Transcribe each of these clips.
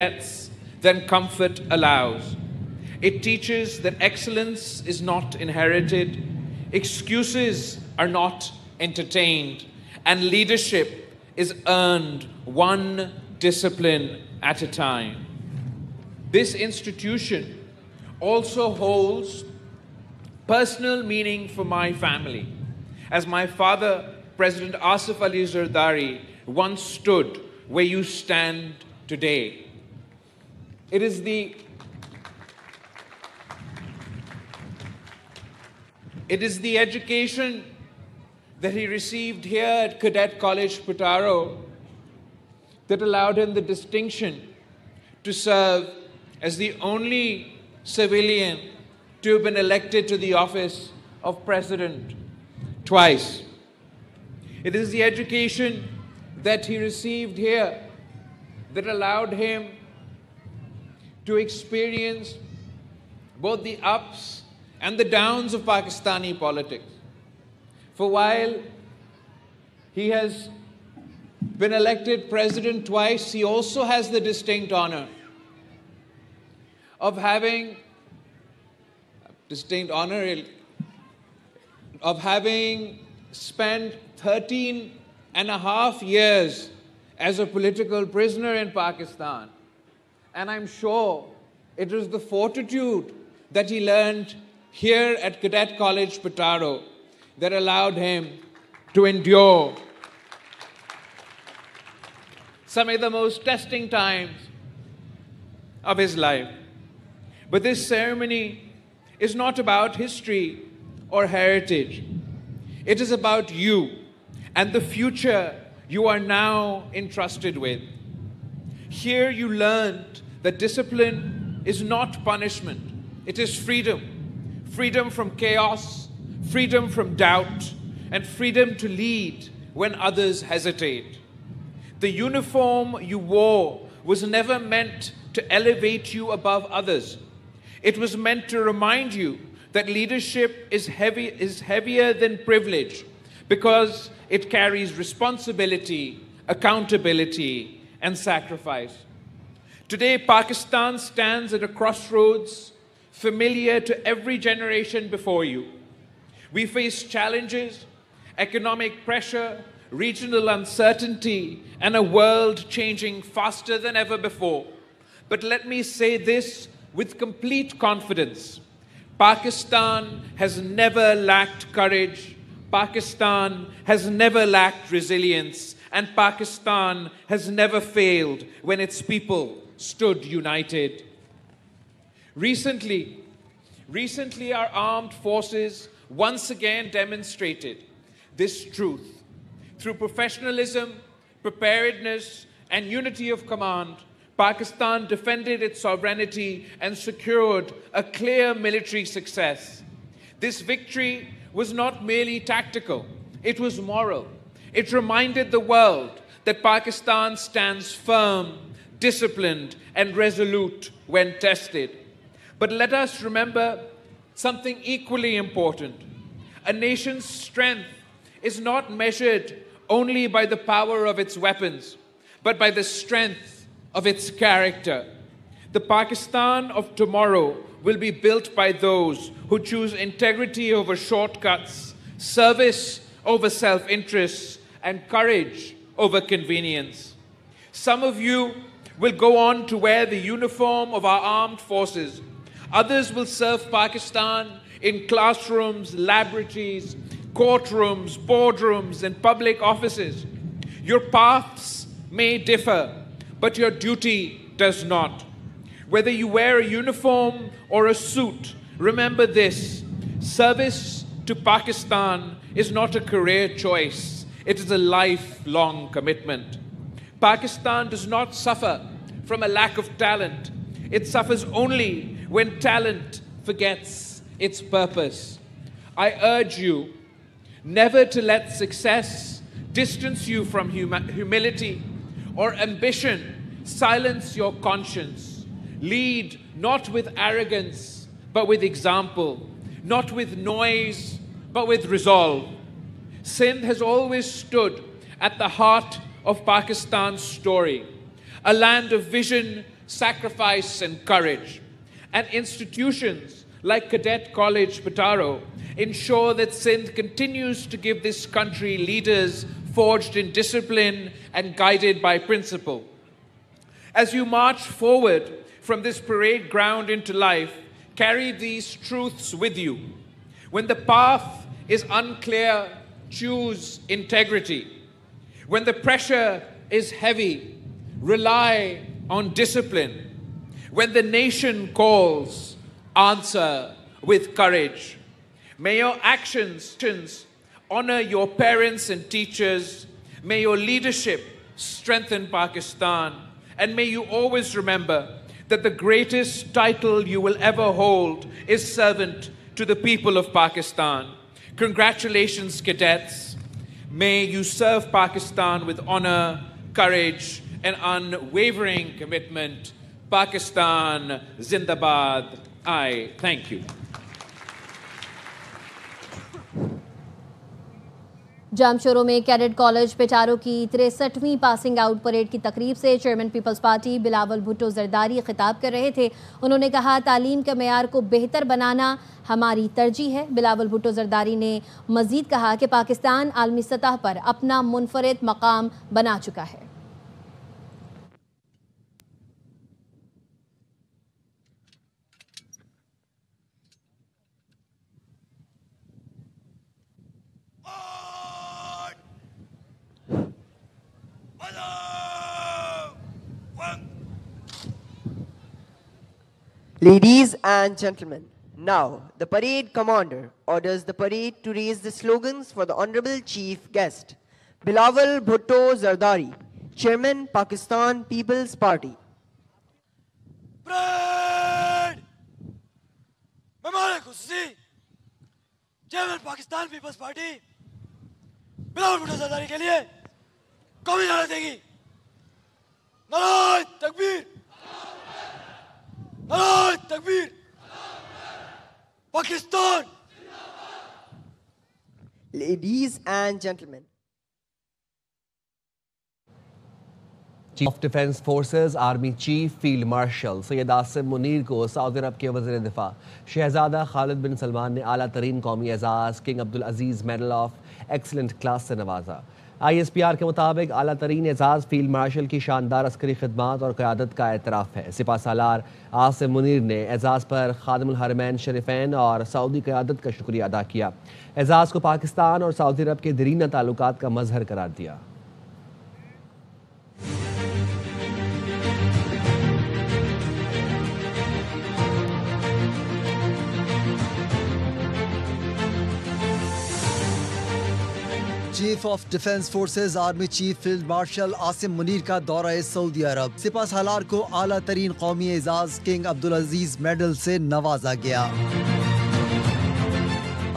debts than comfort allows. It teaches that excellence is not inherited, excuses are not entertained, and leadership is earned one discipline at a time. This institution also holds personal meaning for my family, as my father, President Asif Ali Zardari, once stood where you stand today. It is the education that he received here at Cadet College, Pataro, that allowed him the distinction to serve as the only civilian to have been elected to the office of president twice. It is the education that he received here that allowed him to experience both the ups and the downs of Pakistani politics. For while he has been elected president twice, he also has the distinct honor of having spent 13 and a half years as a political prisoner in Pakistan. And I'm sure it was the fortitude that he learned here at Cadet College, Pataro, that allowed him to endure some of the most testing times of his life. But this ceremony is not about history or heritage. It is about you and the future you are now entrusted with. Here you learned that discipline is not punishment. It is freedom. Freedom from chaos, freedom from doubt, and freedom to lead when others hesitate. The uniform you wore was never meant to elevate you above others. It was meant to remind you that leadership is heavier than privilege because it carries responsibility, accountability, and sacrifice. Today, Pakistan stands at a crossroads familiar to every generation before you. We face challenges, economic pressure, regional uncertainty, and a world changing faster than ever before. But let me say this with complete confidence. Pakistan has never lacked courage. Pakistan has never lacked resilience. And Pakistan has never failed when its people stood united. Recently, our armed forces once again demonstrated this truth. Through professionalism, preparedness, and unity of command, Pakistan defended its sovereignty and secured a clear military success. This victory was not merely tactical, it was moral. It reminded the world that Pakistan stands firm, disciplined, and resolute when tested. But let us remember something equally important. A nation's strength is not measured only by the power of its weapons, but by the strength of its character. The Pakistan of tomorrow will be built by those who choose integrity over shortcuts, service over self-interest, and courage over convenience. Some of you will go on to wear the uniform of our armed forces. Others will serve Pakistan in classrooms, laboratories, courtrooms, boardrooms, and public offices. Your paths may differ, but your duty does not. Whether you wear a uniform or a suit, remember this: service to Pakistan is not a career choice. It is a lifelong commitment. Pakistan does not suffer from a lack of talent. It suffers only when talent forgets its purpose. I urge you never to let success distance you from humility or ambition silence your conscience. Lead not with arrogance, but with example, not with noise, but with resolve. Sindh has always stood at the heart of Pakistan's story, a land of vision sacrifice, and courage. And institutions like Cadet College, Pataro, ensure that Sindh continues to give this country leaders forged in discipline and guided by principle. As you march forward from this parade ground into life, carry these truths with you. When the path is unclear, choose integrity. When the pressure is heavy, rely on discipline. When the nation calls, answer with courage. May your actions honor your parents and teachers. May your leadership strengthen Pakistan. And may you always remember that the greatest title you will ever hold is servant to the people of Pakistan. Congratulations, cadets. May you serve Pakistan with honor, courage, and unwavering commitment. Pakistan Zindabad. I thank you. Jamshoro में cadet college Petaro की 63वीं passing out parade की तकरीब से chairman Peoples Party Bilawal Bhutto Zardari खिताब कर रहे थे। उन्होंने कहा, तालीम के मेयार को बेहतर बनाना हमारी तरजीह है। बिलावल भुट्टो जरदारी ने मजीद कहा कि पाकिस्तान आलमी सतह पर अपना मुनफरिद मकाम बना चुका है। Ladies and gentlemen, now the parade commander orders the parade to raise the slogans for the Honorable Chief Guest, Bilawal Bhutto Zardari, Chairman, Pakistan People's Party. Parade! Memorial Khususi, Chairman, Pakistan People's Party, Bilawal Bhutto Zardari के लिए कौमी नारा देगी। नारे तकबीर! नारे तकबीर! Pakistan! Ladies and gentlemen, chief of defence forces army chief field marshal Syed Asim Munir को सऊदी अरब के वज़ीर दिफा शहजादा खालिद बिन सलमान ने आला तरीन कौमी एजाज़ king Abdul Aziz medal of excellent class से नवाजा। ISPR के मुताबिक आला तरीन एजाज़ फील्ड मार्शल की शानदार अस्करी खिदमात और क़यादत का एतराफ़ है। सिपा सालार आसिम मुनीर ने एजाज़ पर खादिमुल हरमैन शरीफैन और सऊदी क़यादत का शुक्रिया अदा किया। एजाज़ को पाकिस्तान और सऊदी अरब के दरीना ताल्लुकात का मज़हर करार दिया। Chief of defence forces army chief field marshal Asim Munir का दौरा सऊदी अरब। सिपा सालार को आला तरीन कौमी एजाज किंग अब्दुल अजीज मेडल से नवाजा गया।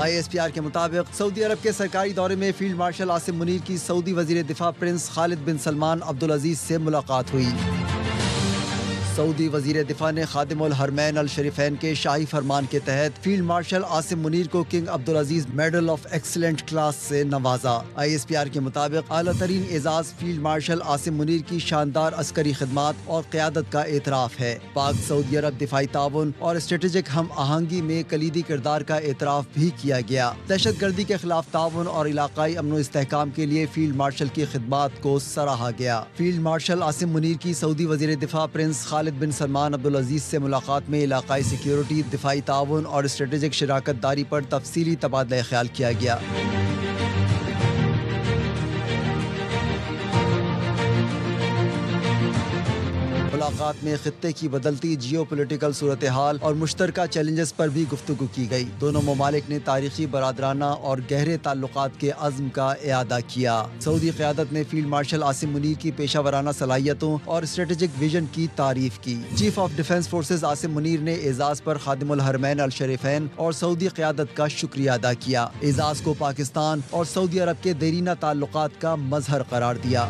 ISPR के मुताबिक सऊदी अरब के सरकारी दौरे में फील्ड मार्शल आसिम मुनीर की सऊदी वजीर दिफा प्रिंस खालिद बिन सलमान अब्दुल अजीज से मुलाकात हुई। सऊदी वजीर दिफा ने खादिमुल हरमैन अल शरीफैन के शाही फरमान के तहत फील्ड मार्शल आसिम मुनीर को king Abdul Aziz medal of excellent class से नवाजा। ISPR के मुताबिक आला तरीन एजाज फील्ड मार्शल आसिम मुनीर की शानदार अस्करी खिदमात और क़यादत का एतराफ़ है। पाक सऊदी अरब दिफाई ताउन और स्ट्रेटेजिक हम आहंगी में कलीदी किरदार का एतराफ़ भी किया गया। दहशत गर्दी के खिलाफ ताउन और इलाकाई अमन इस्तेहकाम के लिए फील्ड मार्शल की खिदमात को सराहा गया। फील्ड मार्शल आसिम मुनीर की सऊदी वजीर दिफा प्रिंस खालिद बिन सलमान अब्दुल अजीज से मुलाकात में इलाकाई सिक्योरिटी, दिफाई ताउन और स्ट्रेटेजिक शराकत दारी पर तफसीली तबादला ख्याल किया गया। मुलाकात में खित्ते की बदलती जियो पोलिटिकल सूरत हाल और मुश्तरका चैलेंजेस पर भी गुफ्तगू की गई। दोनों ममालिक ने तारीखी बरादराना और गहरे ताल्लुकात के अज़्म का इआदा किया। सऊदी क़यादत ने फील्ड मार्शल आसिम मुनीर की पेशा वराना सलाहियतों और स्ट्रेटेजिक विजन की तारीफ की। Chief of defence forces Asim Munir ने एजाज पर खादिमुल हरमैन अल शरीफैन और सऊदी क़यादत का शुक्रिया अदा किया। एजाज को पाकिस्तान और सऊदी अरब के देरीना ताल्लुकात का मजहर करार दिया।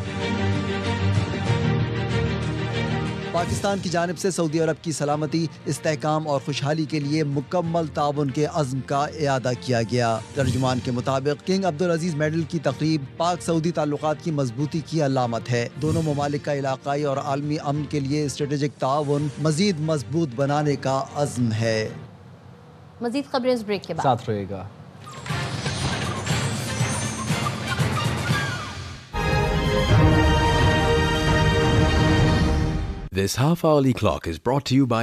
पाकिस्तान की जानिब से सऊदी अरब की सलामती, इस्तेहकाम और खुशहाली के लिए मुकम्मल ताउन के अज़्म का इयादा किया गया। तर्जुमान के मुताबिक किंग अब्दुल अजीज मेडल की तकरीब पाक सऊदी ताल्लुकात की मजबूती की अलामत है। दोनों ममालिक का इलाकाई और आलमी अमन के लिए स्ट्रेटेजिक ताउन मजीद मजबूत बनाने का अज़्म है। मजीद खबरें इस ब्रेक के बाद साथ रहेगा। This half-hourly clock is brought to you by